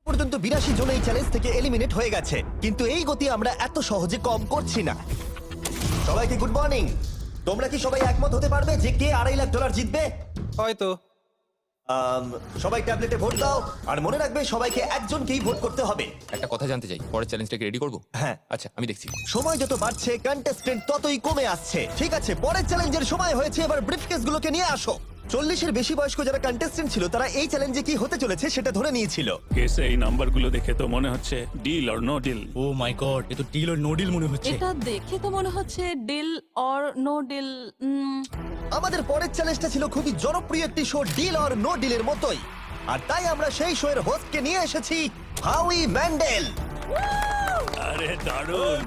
পর্যন্ত 82 জন এই চ্যালেঞ্জ থেকে এলিমিনেট হয়ে গেছে, কিন্তু এই গতি আমরা এত সহজে কম করছি না। সবাইকে গুড মর্নিং। তোমরা কি সবাই একমত হতে পারবে যে কে $2.5 লাখ জিতবে? হয়তো। সবাই ট্যাবলেটে ভোট দাও, আর মনে রাখবে সবাইকে একজনকেই ভোট করতে হবে। একটা কথা জানতে চাই, পরের চ্যালেঞ্জটাকে রেডি করবো? হ্যাঁ। আচ্ছা, আমি দেখছি। সময় যত বাড়ছে কন্টেস্টেন্ট ততই কমে আসছে। ঠিক আছে, পরের চ্যালেঞ্জের সময় হয়েছে, এবার ব্রিফকেস গুলোকে নিয়ে আসো। 40-এর বেশি বয়স্ক যারা কন্টেস্টেন্ট ছিল তারা এই চ্যালেঞ্জে কি হতে চলেছে সেটা ধরে নিয়েছিল। কেসে এই নাম্বারগুলো দেখে তো মনে হচ্ছে deal or no deal. Oh my God, এ তো ডিল আর নো ডিল মনে হচ্ছে। এটা দেখে তো মনে হচ্ছে ডিল অর নো ডিল। আমাদের পরের চ্যালেঞ্জটা ছিল খুবই জনপ্রিয় একটি শো, ডিল অর নো ডিলের মতোই, আর তাই আমরা সেই শো এর হোস্টকে নিয়ে এসেছি, হাউই ম্যান্ডেল। আরে দারুণ।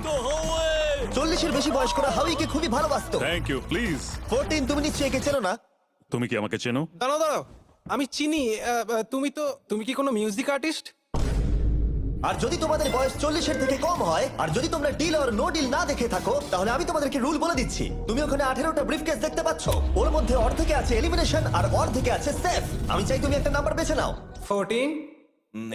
40-এর বেশি বয়স্করা হাউইকে খুবই ভালোবাসতো। Thank you please. 14, তুমি নিশ্চয়ই একে চেনো না? তুমি কি আমাকে চেনো? দাঁড়াও দাঁড়াও, আমি চিনি। তুমি কি কোনো মিউজিক আর্টিস্ট? আর যদি তোমাদের বয়স 40-এর থেকে কম হয়, আর যদি তোমরা ডিল অর নো ডিল না দেখে থাকো, তাহলে আমি তোমাদেরকে রুল বলে দিচ্ছি। তুমি ওখানে 18টা ব্রিফকেস দেখতে পাচ্ছ, ওর মধ্যে অর্ধেকে আছে এলিমিনেশন আর অর্ধেকে আছে সেফ। আমি চাই তুমি একটা নাম্বার বেছে নাও। 14।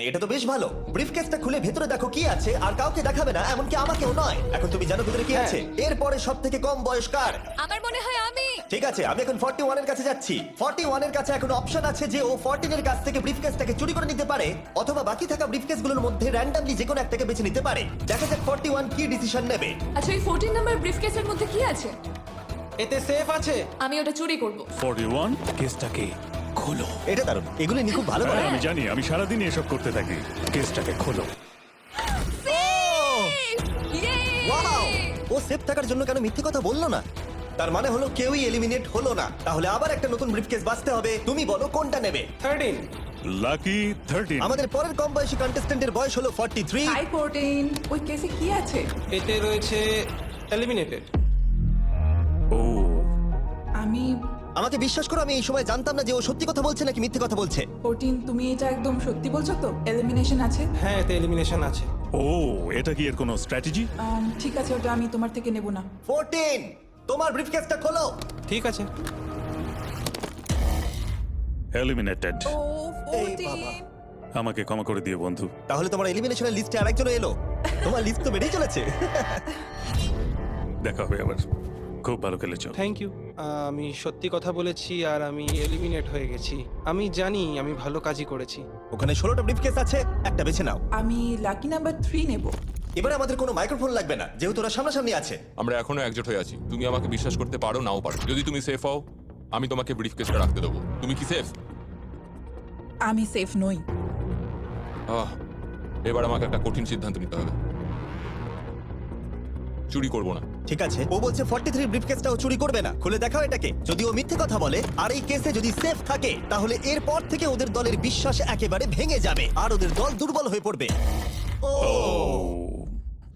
এটা তো বেশ ভালো। ব্রিফকেসটা খুলে ভেতরে দেখো কি আছে, আর কাউকে দেখাবে না, এমনকি আমাকেও নয়। এখন তুমি জানো ভেতরে কি আছে। এরপরে সব থেকে কম বয়স কার? আমার মনে হয় আমি। ঠিক আছে, আমি এখন 41 এর কাছে যাচ্ছি। 41 এর কাছে এখন অপশন আছে যে ও 14 এর কাছ থেকে ব্রিফকেসটাকে চুরি করে নিতে পারে, অথবা বাকি থাকা ব্রিফকেসগুলোর মধ্যে র্যান্ডমলি যে কোনো একটাকে বেছে নিতে পারে। দেখা যাক 41 কি ডিসিশন নেবে। আচ্ছা, এই 14 নাম্বার ব্রিফকেসের মধ্যে কি আছে? এতে সেফ আছে। আমি ওটা চুরি করব। 41 কেসটাকে খোলো। এটা দারুণ, এগুলো নি খুব ভালো করে। হ্যাঁ, আমি জানি, আমি সারাদিন এসব করতে থাকি। কেসটাকে খোলো। ওয়াও! ও সেফ থাকার জন্য কেন মিথ্যে কথা বললো না? তার মানে হলো কেউই এলিমিনেট হলো না। তাহলে আবার একটা নতুন ব্রিফকেস বাছতে হবে। তুমি বলো কোনটা নেবে? 13। লাকি 13। আমাদের পরের কম বয়সী কন্টেস্ট্যান্টের বয়স হলো 43। হাই 14। ওই কেসে কি আছে? এতে রয়েছে এলিমিনেটেড। ও আমি আমাকে বিশ্বাস করো, আমি এই সময় জানতাম না যে ও সত্যি কথা বলছে নাকি মিথ্যে কথা বলছে। 14, তুমি এটা একদম সত্যি বলছো তো? এলিমিনেশন আছে? হ্যাঁ, এতে এলিমিনেশন আছে। ও, এটা কি এর কোনো স্ট্র্যাটেজি? ঠিক আছে, ওটা আমি তোমার থেকে নেব না। 14, তোমার ব্রিফকেসটা খোলো। ঠিক আছে। এলিমিনেটেড। ও এই বাবা। 14। আমাকে ক্ষমা করে দিও বন্ধু। তাহলে তোমার এলিমিনেশনের লিস্টে আরেকজন এলো। তোমার লিস্ট তো বেড়েই চলেছে। দেখা হবে আবার। খুব ভালো খেলেছো। Thank you. আমি সত্যি কথা বলেছি আর আমি এলিমিনেট হয়ে গেছি। আমি জানি আমি ভালো কাজই করেছি। ওখানে 16টা ব্রিফকেস আছে, একটা বেছে নাও। আমি লাকি নাম্বার 3 নেব। এবারে আমাদের কোনো মাইক্রোফোন লাগবে না, যেহেতু ওরা সামনাসামনি আছে। আমরা এখনো একজোট হয়ে আছি। তুমি আমাকে বিশ্বাস করতে পারো, নাও পারো। যদি তুমি সেফ হও, আমি তোমাকে ব্রিফকেসটা রাখতে দেবো। তুমি কি সেফ? আমি সেফ নই। এবার আমাকে একটা কঠিন সিদ্ধান্ত নিতে হবে। চুরি করবো না। ঠিক আছে, ও বলছে 43 ব্রিফকেসটাও চুরি করবে না। খুলে দেখাও এটাকে। যদি ও মিথ্যে কথা বলে আর এই কেসে যদি সেফ থাকে, তাহলে এরপর থেকে ওদের দলের বিশ্বাস একেবারে ভেঙে যাবে আর ওদের দল দুর্বল হয়ে পড়বে। ও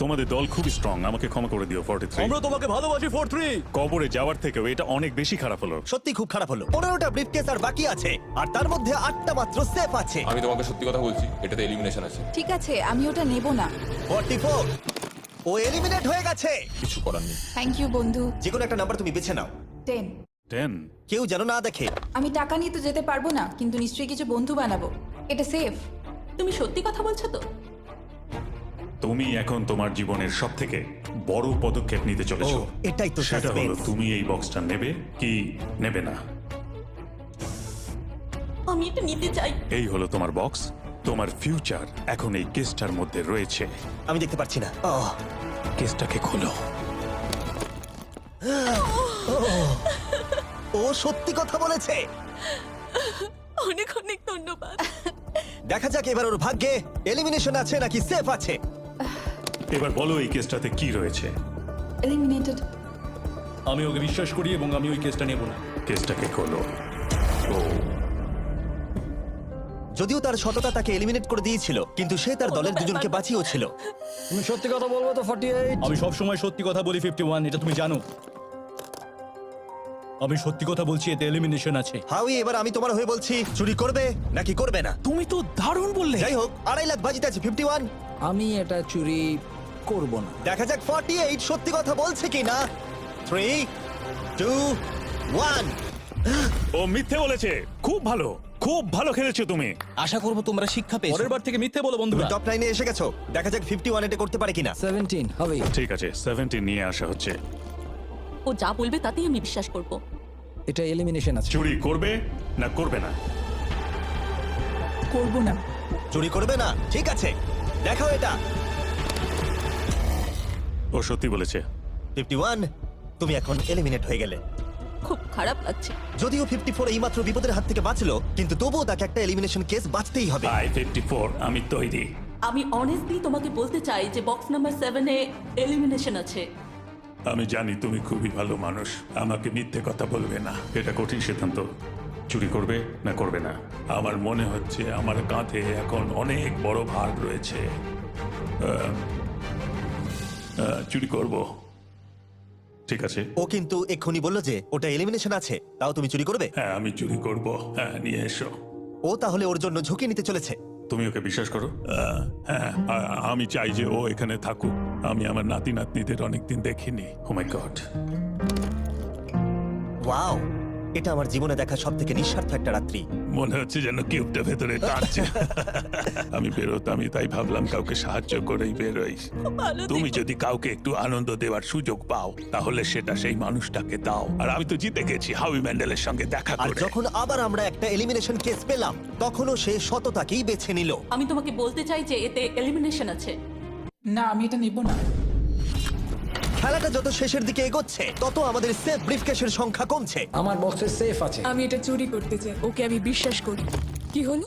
তোমাদের দল খুবই স্ট্রং। আমাকে ক্ষমা করে দিও 43। আমরা তোমাকে ভালোবাসি 43। কবরে যাওয়ার থেকেও এটা অনেক বেশি খারাপ হলো। সত্যি খুব খারাপ হলো। 15টা ব্রিফকেস আর বাকি আছে, আর তার মধ্যে 8টা মাত্র সেফ আছে। আমি তোমাকে সত্যি কথা বলছি, এটাতে এলিমিনেশন আছে। ঠিক আছে, আমি ওটা নেব না। 44, ও এলিমিনেট হয়ে গেছে। কিছু করার নেই। থ্যাংক ইউ বন্ধু। যে কোনো একটা নাম্বার তুমি বেছে নাও। 10। 10। কেউ যেন না দেখে। আমি টাকা নিয়ে তো যেতে পারবো না, কিন্তু নিশ্চয়ই কিছু বন্ধু বানাবো। এটা সেফ। তুমি সত্যি কথা বলছো তো? তুমি এখন তোমার জীবনের সবথেকে বড় পদক্ষেপ নিতে চলেছো। ও, এটাই তো সেটা হলো suspense। তুমি এই বক্সটা নেবে কি নেবে না। আমি এটা নিতে চাই। এই হলো তোমার বক্স। তোমার ফিউচার এখন এই কেসটার মধ্যে রয়েছে। আমি দেখতে পাচ্ছি না। কেসটাকে খোলো। ও সত্যি কথা বলেছে। অনেক অনেক ধন্যবাদ। দেখা যাক এবার ওর ভাগ্যে এলিমিনেশন আছে নাকি সেফ আছে। এবার বলো এই কেসটাতে কি রয়েছে। এলিমিনেটেড। আমি ওকে বিশ্বাস করি এবং আমি ওই কেসটা নেব না। কেসটাকে খোলো। ও, যদিও তার সততা তাকে এলিমিনেট করে দিয়েছিল, কিন্তু সে তার দলের দুজনকে বাঁচিয়েও ছিল। তুমি সত্যি কথা বলবো তো 48? আমি সব সময় সত্যি কথা বলি 51, এটা তুমি জানো। আমি সত্যি কথা বলছি, এতে এলিমিনেশন আছে। হাউই, এবার আমি তোমার হয়ে বলছি, চুরি করবে নাকি করবে না? তুমি তো দারুণ বললে। যাই হোক, 2.5 লাখ বাজিতে আছে 51। আমি এটা চুরি করব না। দেখা যাক 48 সত্যি কথা বলছে কিনা। 3, 2, 1। ও মিথ্যে বলেছে। খুব ভালো। খুব ভালো খেলেছো তুমি। আশা করবো তোমরা শিক্ষা পেয়েছো। পরের বার থেকে মিথ্যে বলো তুমি বন্ধুরা। টপ 9 এ এসে গেছো, দেখা যাক 51 এটা করতে পারে কিনা। 17 হবে। ঠিক আছে, 17 নিয়ে আসা হচ্ছে। ও যা বলবে তাতেই আমি বিশ্বাস করব। এটা এলিমিনেশন আছে। চুরি করবে না করবে না? করব না। চুরি করবে না, ঠিক আছে, দেখাও এটা। ও সত্যি বলেছে। 51, তুমি এখন এলিমিনেট হয়ে গেলে। খুব খারাপ লাগছে। যদিও 54 এইমাত্র বিপদের হাত থেকে বাঁচলো, কিন্তু তবুও তাকে একটা এলিমিনেশন কেস বাঁচতেই হবে। I-54 আমি তৈরি। আমি অনেস্টলি তোমাকে বলতে চাই যে বক্স নাম্বার 7 এ এলিমিনেশন আছে। আমি জানি তুমি খুবই ভালো মানুষ, আমাকে মিথ্যে কথা বলবে না। এটা কঠিন সিদ্ধান্ত, চুরি করবে না করবে না। আমার মনে হচ্ছে আমার কাঁধে এখন অনেক বড় ভার রয়েছে। চুরি করব। ঠিক আছে, ও কিন্তু এক্ষুনি বললো যে ওটা এলিমিনেশন আছে, তাও তুমি চুরি করবে? হ্যাঁ আমি চুরি করব। হ্যাঁ নিয়ে এসো। ও তাহলে ওর জন্য ঝুঁকি নিতে চলেছে। তুমি ওকে বিশ্বাস করো? হ্যাঁ, আমি চাই যে ও এখানে থাকুক। আমি আমার নাতি নাতনিদের অনেকদিন দেখিনি। ও মাই গড, ওয়াও, এটা আমার জীবনে দেখা সবথেকে নিঃস্বার্থ একটা রাত্রি। মনে হচ্ছে যেন কিউবটা ভেতরে টানছে। আমি বেরোতাম, তাই ভাবলাম কাউকে সাহায্য করেই বেরোই। ভালো তুমি যদি কাউকে একটু আনন্দ দেওয়ার সুযোগ পাও, তাহলে সেটা সেই মানুষটাকে দাও। আর আমি তো জিতে গেছি হাউই ম্যান্ডেলের সঙ্গে দেখা আর করে। যখন আবার আমরা একটা এলিমিনেশন কেস পেলাম, তখনও সে সততাকেই বেছে নিল। আমি তোমাকে বলতে চাই যে এতে এলিমিনেশন আছে। না, আমি এটা নেব না। খেলাটা যত শেষের দিকে এগোচ্ছে, তত আমাদের সেফ ব্রিফকেসের সংখ্যা কমছে। আমার বক্সে সেফ আছে। আমি এটা চুরি করতে চাই। ওকে আমি বিশ্বাস করি। কি হলো?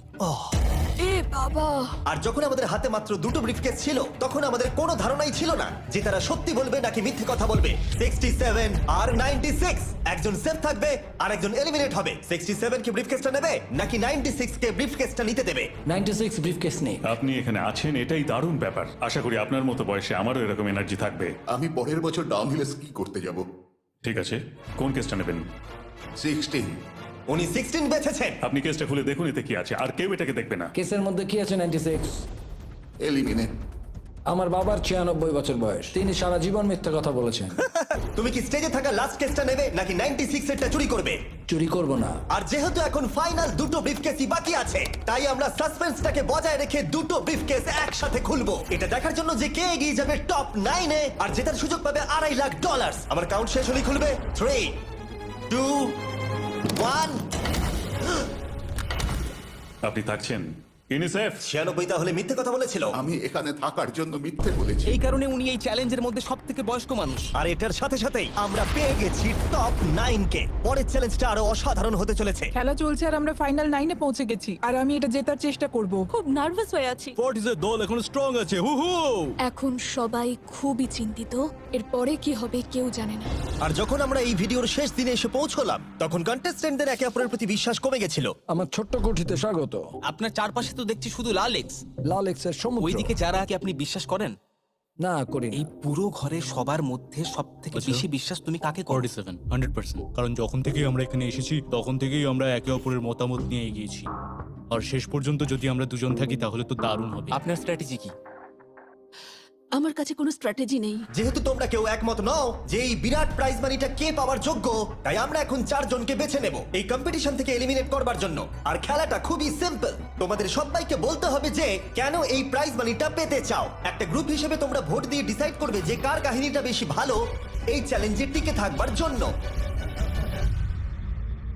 এ বাবা! আর যখন আমাদের হাতে মাত্র দুটো ব্রিফকেস ছিল, তখন আমাদের কোনো ধারণাই ছিল না যে তারা সত্যি বলবে নাকি মিথ্যে কথা বলবে। 67 আর 96, একজন সেফ থাকবে আর একজন এলিমিনেট হবে। 67 কি ব্রিফকেসটা নেবে নাকি 96 কে ব্রিফকেসটা নিতে দেবে? 96 ব্রিফকেস নেই। আপনি এখানে আছেন, এটাই দারুণ ব্যাপার। আশা করি আপনার মতো বয়সে আমারও এরকম এনার্জি থাকবে। আমি পরের বছর ডাউনহিলে স্কি করতে যাব। ঠিক আছে, কোন কেসটা নেবেন? 16। উনি 16 বেছেছেন। আপনি কেসটা খুলে দেখুন এতে কি আছে, আর কেউ এটাকে দেখবে না। কেসের মধ্যে কি আছে? 96। এলিমিনেট। আমার বাবার 96 বছর বয়স, তিনি সারা জীবন মিথ্যা কথা বলেছেন। তুমি কি স্টেজে থাকা লাস্ট কেসটা নেবে নাকি 96 এরটা চুরি করবে? চুরি করব না। আর যেহেতু এখন ফাইনাল দুটো ব্রিফকেসই বাকি আছে, তাই আমরা সাসপেন্সটাকে বজায় রেখে দুটো ব্রিফকেস একসাথে খুলবো, এটা দেখার জন্য যে কে এগিয়ে যাবে টপ 9 এ আর জেতার সুযোগ পাবে $2.5 লাখ। আমার কাউন্ট শেষ হলেই খুলবে। 3, 2, 1। আপনি থাকছেন। ইউনিসেফ 96 তাহলে মিথ্যে কথা বলেছিল। আমি এখানে থাকার জন্য মিথ্যে বলেছি। এই কারণে উনি এই চ্যালেঞ্জের মধ্যে সবথেকে বয়স্ক মানুষ। আর এটার সাথে সাথেই আমরা পেয়ে গেছি টপ 9 কে। পরের চ্যালেঞ্জটা আরো অসাধারণ হতে চলেছে। খেলা চলছে আর আমরা ফাইনাল 9 এ পৌঁছে গেছি, আর আমি এটা জেতার চেষ্টা করব। খুব নার্ভাস হয়ে আছি। ফোর্টিসের দল এখন স্ট্রং আছে। হু হু। এখন সবাই খুবই চিন্তিত। এরপরে কি হবে কেউ জানে না। আর যখন আমরা এই ভিডিওর শেষ দিনে এসে পৌঁছলাম, তখন কন্টেস্টেন্টদের একে অপরের প্রতি বিশ্বাস কমে গেছিল। আমার ছোট্ট কুঠিতে স্বাগত। আপনার চারপাশে তো দেখছি শুধু লাল এক্স। লাল এক্সের সমুদ্র। ওইদিকে যারা কি আপনি বিশ্বাস করেন? না করি না। এই পুরো ঘরে সবার মধ্যে সবথেকে বেশি বিশ্বাস তুমি কাকে করো? 47 100%। কারণ যখন থেকেই আমরা এখানে এসেছি তখন থেকেই আমরা একে অপরের মতামত নিয়ে এগিয়েছি, আর শেষ পর্যন্ত যদি আমরা দুজন থাকি তাহলে তো দারুণ হবে। আপনার স্ট্র্যাটেজি কি? আমার কাছে কোনো স্ট্র্যাটেজি নেই। যেহেতু তোমরা কেউ একমত নও যে এই বিরাট প্রাইজ মানিটা কে পাওয়ার যোগ্য, তাই আমরা এখন 4 জনকে বেছে নেব এই কম্পিটিশন থেকে এলিমিনেট করবার জন্য। আর খেলাটা খুবই সিম্পল, তোমাদের সবাইকে বলতে হবে যে কেন এই প্রাইজ মানিটা পেতে চাও। একটা গ্রুপ হিসেবে তোমরা ভোট দিয়ে ডিসাইড করবে যে কার কাহিনীটা বেশি ভালো এই চ্যালেঞ্জে টিকে থাকবার জন্য।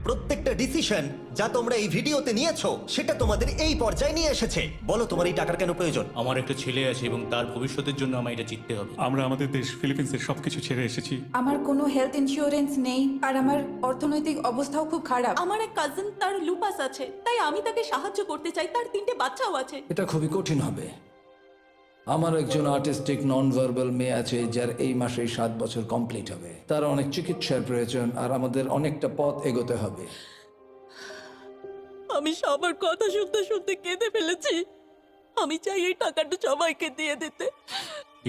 প্রত্যেকটা ডিসিশন যা তোমরা এই ভিডিওতে নিয়েছো সেটা তোমাদের এই পর্যায়ে নিয়ে এসেছে। বলো তোমার এই টাকার কেন প্রয়োজন? আমার একটা ছেলে আছে এবং তার ভবিষ্যতের জন্য আমার এটা জিততে হবে। আমরা আমাদের দেশ ফিলিপিন্সের সবকিছু ছেড়ে এসেছি। আমার কোনো হেলথ ইন্স্যুরেন্স নেই, আর আমার অর্থনৈতিক অবস্থাও খুব খারাপ। আমার এক কাজিন, তার লুপাস আছে, তাই আমি তাকে সাহায্য করতে চাই। তার 3টে বাচ্চাও আছে। এটা খুবই কঠিন হবে। আমার একজন আর্টিস্টিক নন ভার্বাল মেয়ে আছে যার এই মাসেই 7 বছর কমপ্লিট হবে। তার অনেক চিকিৎসার প্রয়োজন আর আমাদের অনেকটা পথ এগোতে হবে। আমি সবার কথা শুনতে শুনতে কেঁদে ফেলেছি। আমি চাই এই টাকাটা সবাইকে দিয়ে দিতে।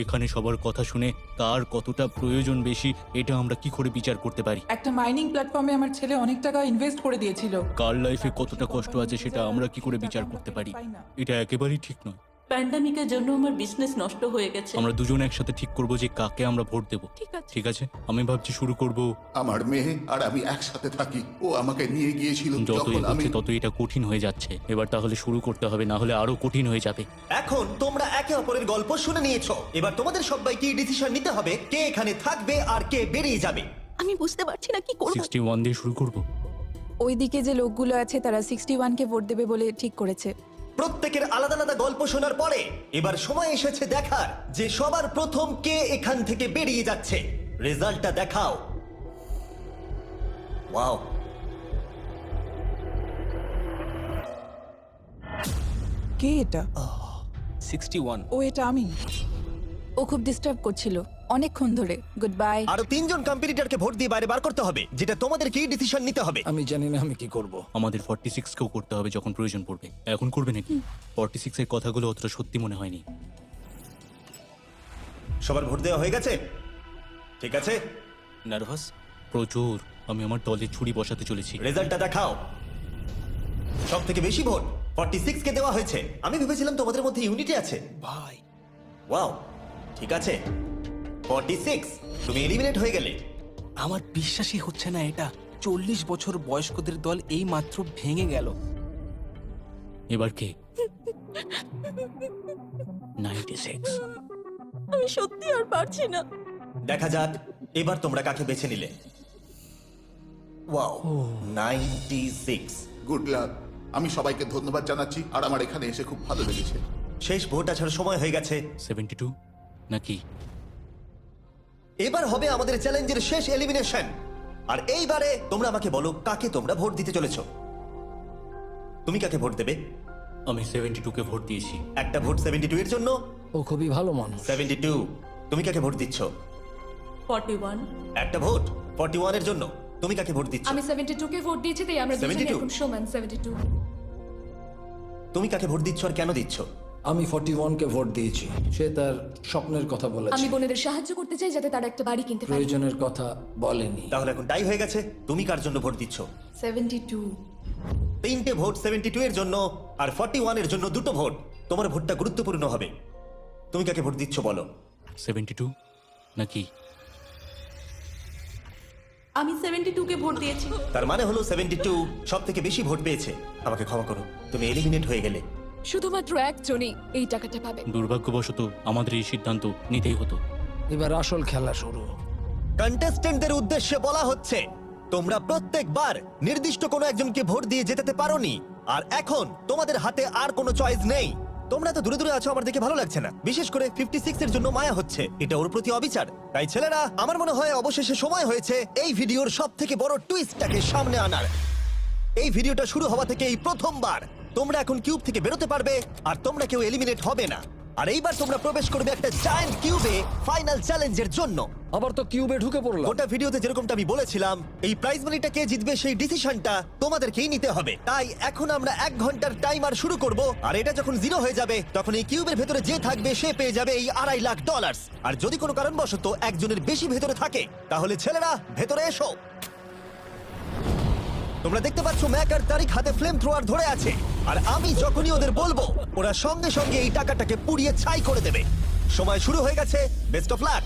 এখানে সবার কথা শুনে কার কতটা প্রয়োজন বেশি এটা আমরা কি করে বিচার করতে পারি? একটা মাইনিং প্ল্যাটফর্মে আমার ছেলে অনেক টাকা ইনভেস্ট করে দিয়েছিল। কার লাইফে কতটা কষ্ট আছে সেটা আমরা কি করে বিচার করতে পারি? এটা একেবারেই ঠিক নয়। প্যান্ডামিকের জন্য আমার বিজনেস নষ্ট হয়ে গেছে। আমরা দুজন একসাথে ঠিক করব যে কাকে আমরা ভোট দেব। ঠিক আছে। ঠিক আছে, আমি ভাবছি শুরু করব। আমার মেয়ে আর আমি একসাথে থাকি। ও আমাকে নিয়ে গিয়েছিল যত যখন আমি এগোচ্ছে তত এটা কঠিন হয়ে যাচ্ছে। এবার তাহলে শুরু করতে হবে, না হলে আরো কঠিন হয়ে যাবে। এখন তোমরা একে অপরের গল্প শুনে নিয়েছো, এবার তোমাদের সবাইকে ডিসিশন নিতে হবে কে এখানে থাকবে আর কে বেরিয়ে যাবে। আমি বুঝতে পারছি না কি করব। 61 দিয়ে শুরু করব। ওইদিকে যে লোকগুলো আছে তারা 61কে ভোট দেবে বলে ঠিক করেছে। প্রত্যেকের আলাদা আলাদা গল্প শোনার পরে এবার সময় এসেছে দেখার যে সবার প্রথম কে এখান থেকে বেরিয়ে যাচ্ছে। রেজাল্টটা দেখাও। ওয়াও, কে এটা? 61। ও এটা আমি। ও খুব ডিস্টার্ব করছিল অনেকক্ষণ ধরে। Good bye. আরো 3 জন কম্পিটিটরকে ভোট দিয়ে বাইরে বার করতে হবে, যেটা তোমাদেরকেই ডিসিশন নিতে হবে। আমি জানি না আমি কি করব। আমাদের 46 কেও করতে হবে যখন প্রয়োজন পড়বে। এখন করবে নাকি? 46 এর কথাগুলো অতটা সত্যি মনে হয়নি। সবার ভোট দেওয়া হয়ে গেছে? ঠিক আছে, নার্ভাস? প্রচুর। আমি আমার দলে ছুরি বসাতে চলেছি। রেজাল্টটা দেখাও। সব থেকে বেশি ভোট 46 কে দেওয়া হয়েছে। আমি ভেবেছিলাম তোমাদের মধ্যে ইউনিটি আছে। ভাই, ওয়াও, ঠিক আছে। 46, তুমি এলিমিনেট হয়ে গেলে। আমার বিশ্বাসই হচ্ছে না এটা। 40 বছর বয়স্কদের দল এই মাত্র ভেঙে গেল। এবার কে? 96। আমি সত্যি আর পারছি না। দেখা যাক এবার তোমরা কাকে বেছে নিলে। ওয়াও, 96। Good luck. আমি সবাইকে ধন্যবাদ জানাচ্ছি আর আমার এখানে এসে খুব ভালো লেগেছে। শেষ ভোট আসার সময় হয়ে গেছে। 72 নাকি? এবার হবে আমাদের চ্যালেঞ্জের শেষ এলিমিনেশন। আর এইবারে তোমরা আমাকে বলো কাকে তোমরা ভোট দিতে চলেছো। তুমি কাকে ভোট দেবে? আমি 72 কে ভোট দিয়েছি। একটা ভোট 72 এর জন্য। ও খুবই ভালো মানুষ। 72, তুমি কাকে ভোট দিচ্ছ? 41। একটা ভোট 41 এর জন্য। তুমি কাকে ভোট দিচ্ছ? আমি 72কে ভোট দিয়েছি, তাই আমরা দুজনে 72? এখন সমান। 72। তুমি কাকে ভোট দিচ্ছ আর কেন দিচ্ছ? আমি 41কে ভোট দিয়েছি। সে তার স্বপ্নের কথা আমি বলেছে, বোনেদের সাহায্য করতে চাই যাতে তারা একটা বাড়ি কিনতে পারে। প্রয়োজনের কথা বলেনি। তাহলে এখন টাই হয়ে গেছে। তুমি কার জন্য ভোট দিচ্ছ? 72। 3টে ভোট 72 এর জন্য আর 41 এর জন্য 2টো ভোট। তোমার ভোটটা গুরুত্বপূর্ণ হবে। তুমি কাকে ভোট দিচ্ছ বলো? 72 নাকি? আমি 72কে ভোট দিয়েছি। তার মানে হলো 72 সব থেকে বেশি ভোট পেয়েছে। আমাকে ক্ষমা করো, তুমি এলিমিনেট হয়ে গেলে। শুধুমাত্র একজনই এই টাকাটা পাবে। দুর্ভাগ্যবশত আমাদের এই সিদ্ধান্ত নিতেই হতো। এবার আসল খেলা শুরু। কন্টেস্টেন্টদের উদ্দেশ্যে বলা হচ্ছে তোমরা প্রত্যেকবার নির্দিষ্ট কোনো একজনকে ভোট দিয়ে জেতাতে পারোনি, আর এখন তোমাদের হাতে আর কোনো চয়েস নেই। তোমরা তো দূরে দূরে আছো, আমার দেখে ভালো লাগছে না। বিশেষ করে 56 এর জন্য মায়া হচ্ছে। এটা ওর প্রতি অবিচার। তাই ছেলেরা, আমার মনে হয় অবশেষে সময় হয়েছে এই ভিডিওর সব থেকে বড় টুইস্টটাকে সামনে আনার। এই ভিডিওটা শুরু হওয়া থেকে এই প্রথমবার তোমরা এখন কিউব থেকে বেরোতে পারবে আর তোমরা কেউ এলিমিনেট হবে না। আর এইবার তোমরা প্রবেশ করবে একটা জায়ান্ট কিউবে ফাইনাল চ্যালেঞ্জের জন্য। আবার তো কিউবে ঢুকে পড়লাম। গোটা ভিডিওতে যেরকমটা আমি বলেছিলাম, এই প্রাইজ মানিটা কে জিতবে সেই ডিসিশনটা তোমাদেরকেই নিতে হবে। তাই এখন আমরা 1 ঘন্টার টাইমার শুরু করব, আর এটা যখন 0 হয়ে যাবে তখন এই কিউবের ভেতরে যে থাকবে সে পেয়ে যাবে এই $2.5 লাখ। আর যদি কোনো কারণবশত একজনের বেশি ভেতরে থাকে তাহলে ছেলেরা ভেতরে এসো। তোমরা দেখতে পাচ্ছ ম্যাক আর তারিক হাতে ফ্লেম থ্রোয়ার ধরে আছে, আর আমি যখনই ওদের বলবো ওরা সঙ্গে সঙ্গে এই টাকাটাকে পুড়িয়ে ছাই করে দেবে। সময় শুরু হয়ে গেছে। Best of luck.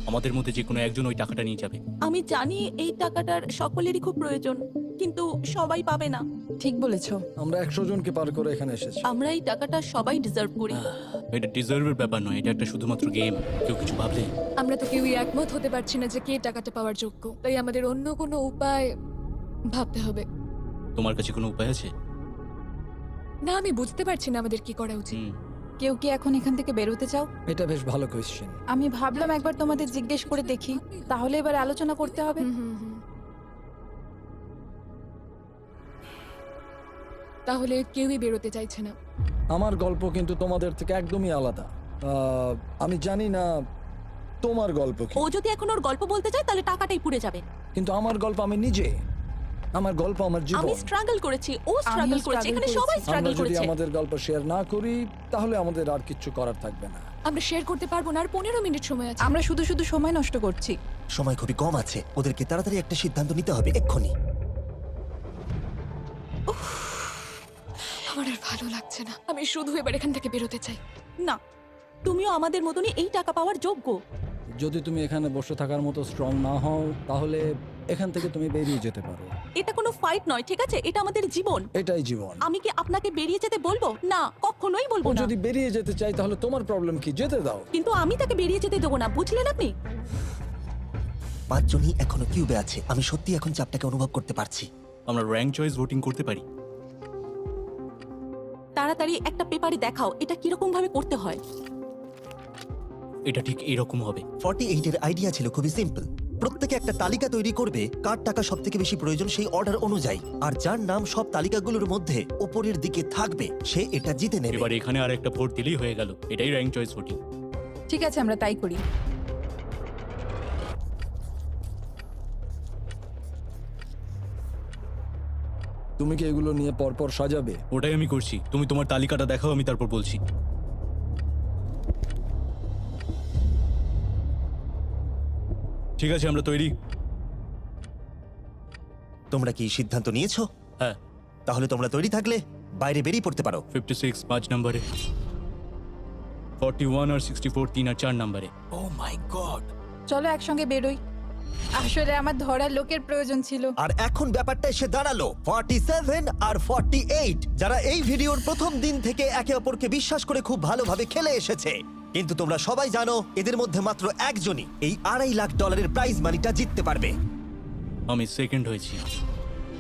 আমাদের মধ্যে যে কোনো একজন ওই টাকাটা নিয়ে যাবে। আমি জানি এই টাকাটার সকলেরই খুব প্রয়োজন, কিন্তু সবাই পাবে না। ঠিক বলেছো। আমরা 100 জনকে পার করে এখানে এসেছি। আমরা এই টাকাটা সবাই ডিজার্ভ করি। এটা ডিজার্ভের ব্যাপার নয়, এটা একটা শুধুমাত্র গেম। কেউ কিছু ভাবলে? আমরা তো কেউই একমত হতে পারছি না যে কে টাকাটা পাওয়ার যোগ্য, তাই আমাদের অন্য কোনো উপায় ভাবতে হবে। তোমার কাছে কোনো উপায় আছে? না, আমি বুঝতে পারছি না আমাদের কি করা উচিত। কেউ কি এখন এখান থেকে বেরোতে চাও? এটা বেশ ভালো কোয়েশ্চেন। আমি ভাবলাম একবার তোমাদের জিজ্ঞেস করে দেখি, তাহলে এবার আলোচনা করতে হবে। তাহলে কেউই বেরোতে চাইছে না। আমার গল্প কিন্তু তোমাদের থেকে একদমই আলাদা। আমি জানি না তোমার গল্প কি, ও যদি এখন ওর গল্প বলতে চায় তাহলে টাকাটাই পুড়ে যাবে। কিন্তু আমার গল্প আমি নিজে। আমার গল্প আমার জীবন। আমি স্ট্রাগল করেছি, ও স্ট্রাগল করেছে, এখানে সবাই আমরা স্ট্রাগল যদি করেছে। আমাদের গল্প শেয়ার না করি তাহলে আমাদের আর কিচ্ছু করার থাকবে না। আমরা শেয়ার করতে পারবো না, আর 15 মিনিট সময় আছে। আমরা শুধু শুধু সময় নষ্ট করছি। সময় খুবই কম আছে, ওদেরকে তাড়াতাড়ি একটা সিদ্ধান্ত নিতে হবে এক্ষুনি। আমার আর ভালো লাগছে না, আমি শুধু এবার এখান থেকে বেরোতে চাই। না, তুমিও আমাদের মতনই এই টাকা পাওয়ার যোগ্য। যদি তুমি এখানে বসে থাকার মতো স্ট্রং না হও তাহলে এখান থেকে তুমি বেরিয়ে যেতে পারো। এটা কোনো ফাইট নয়, ঠিক আছে? এটা আমাদের জীবন। এটাই জীবন। আমি কি আপনাকে বেরিয়ে যেতে বলবো? না, কখনোই বলবো ও না। যদি বেরিয়ে যেতে চাই তাহলে তোমার প্রবলেম কি? যেতে দাও। কিন্তু আমি তাকে বেরিয়ে যেতে দেবো না, বুঝলেন আপনি? 5 জনই এখনো কিউবে আছে। আমি সত্যি এখন চাপটাকে অনুভব করতে পারছি। আমরা র্যাঙ্ক চয়েস ভোটিং করতে পারি। তাড়াতাড়ি একটা পেপারে দেখাও এটা কিরকম ভাবে করতে হয়। এটা ঠিক এরকম হবে। 48 এর আইডিয়া ছিল খুবই সিম্পল। প্রত্যেকে একটা তালিকা তৈরি করবে কার টাকা সব থেকে বেশি প্রয়োজন সেই অর্ডার অনুযায়ী, আর যার নাম সব তালিকাগুলোর মধ্যে উপরের দিকে থাকবে সে এটা জিতে নেবে। এবার এখানে আর একটা ভোট দিলেই হয়ে গেল। এটাই র্যাঙ্ক চয়েস ভোটিং। ঠিক আছে, আমরা তাই করি। তুমি কি এগুলো নিয়ে পরপর সাজাবে? ওটাই আমি করছি। তুমি তোমার তালিকাটা দেখাও, আমি তারপর বলছি। ঠিক আছে, আমরা তৈরি। তোমরা কি সিদ্ধান্ত নিয়েছো? হ্যাঁ। তাহলে তোমরা তৈরি থাকলে বাইরে বেরিয়ে পড়তে পারো। 56 5 নম্বরে, 41 আর 64 3 আর 4 নম্বরে। ও মাই গড! চলো একসঙ্গে বেরোই। আসলে আমার ধরার লোকের প্রয়োজন ছিল। আর এখন ব্যাপারটা এসে দাঁড়ালো 47 আর 48, যারা এই ভিডিওর প্রথম দিন থেকে একে অপরকে বিশ্বাস করে খুব ভালোভাবে খেলে এসেছে। কিন্তু তোমরা সবাই জানো এদের মধ্যে মাত্র একজনই এই $2.5 লাখ প্রাইজ মানিটা জিততে পারবে। আমি সেকেন্ড হয়েছি।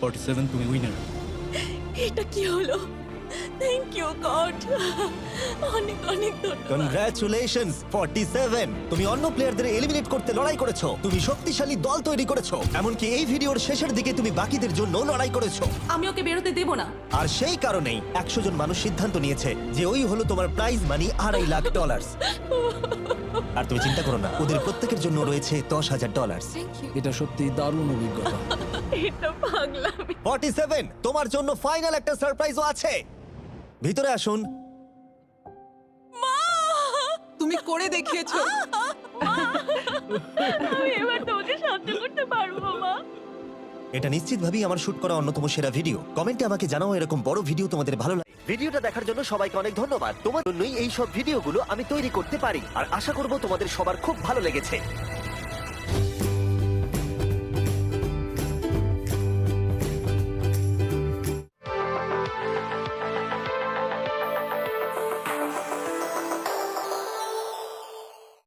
47 তুমি উইনার। এটা কি হলো? থ্যাংক ইউ গড, অনেক অনেক ধন্যবাদ। কনগ্রাচুলেশনস 47, তুমি অন্য প্লেয়ারদের এলিমিনেট করতে লড়াই করেছো, তুমি শক্তিশালী দল তৈরি করেছো, এমনকি এই ভিডিওর শেষের দিকে তুমি বাকিদের জন্য লড়াই করেছো। আমি ওকে বেরোতে দেবো না। আর সেই কারণেই 100 জন মানুষ সিদ্ধান্ত নিয়েছে যে ওই হলো তোমার প্রাইজ মানি $2.5 লাখ। আর তুমি চিন্তা করো না, ওদের প্রত্যেকের জন্য রয়েছে $10,000। Thank you. এটা সত্যি দারুণ অভিজ্ঞতা। এটা পাগলামি। 47, তোমার জন্য ফাইনাল একটা সারপ্রাইজও আছে। ভিতরে আসুন। তুমি করে দেখিয়েছো। আমি এবার তোমাকে সাহায্য করতে পারবো মা। এটা নিশ্চিতভাবেই আমার শুট করা অন্যতম সেরা ভিডিও। কমেন্টে আমাকে জানাও এরকম বড় ভিডিও তোমাদের ভালো লাগে। ভিডিওটা দেখার জন্য সবাইকে অনেক ধন্যবাদ। তোমার জন্যই এই সব ভিডিওগুলো আমি তৈরি করতে পারি, আর আশা করব তোমাদের সবার খুব ভালো লেগেছে।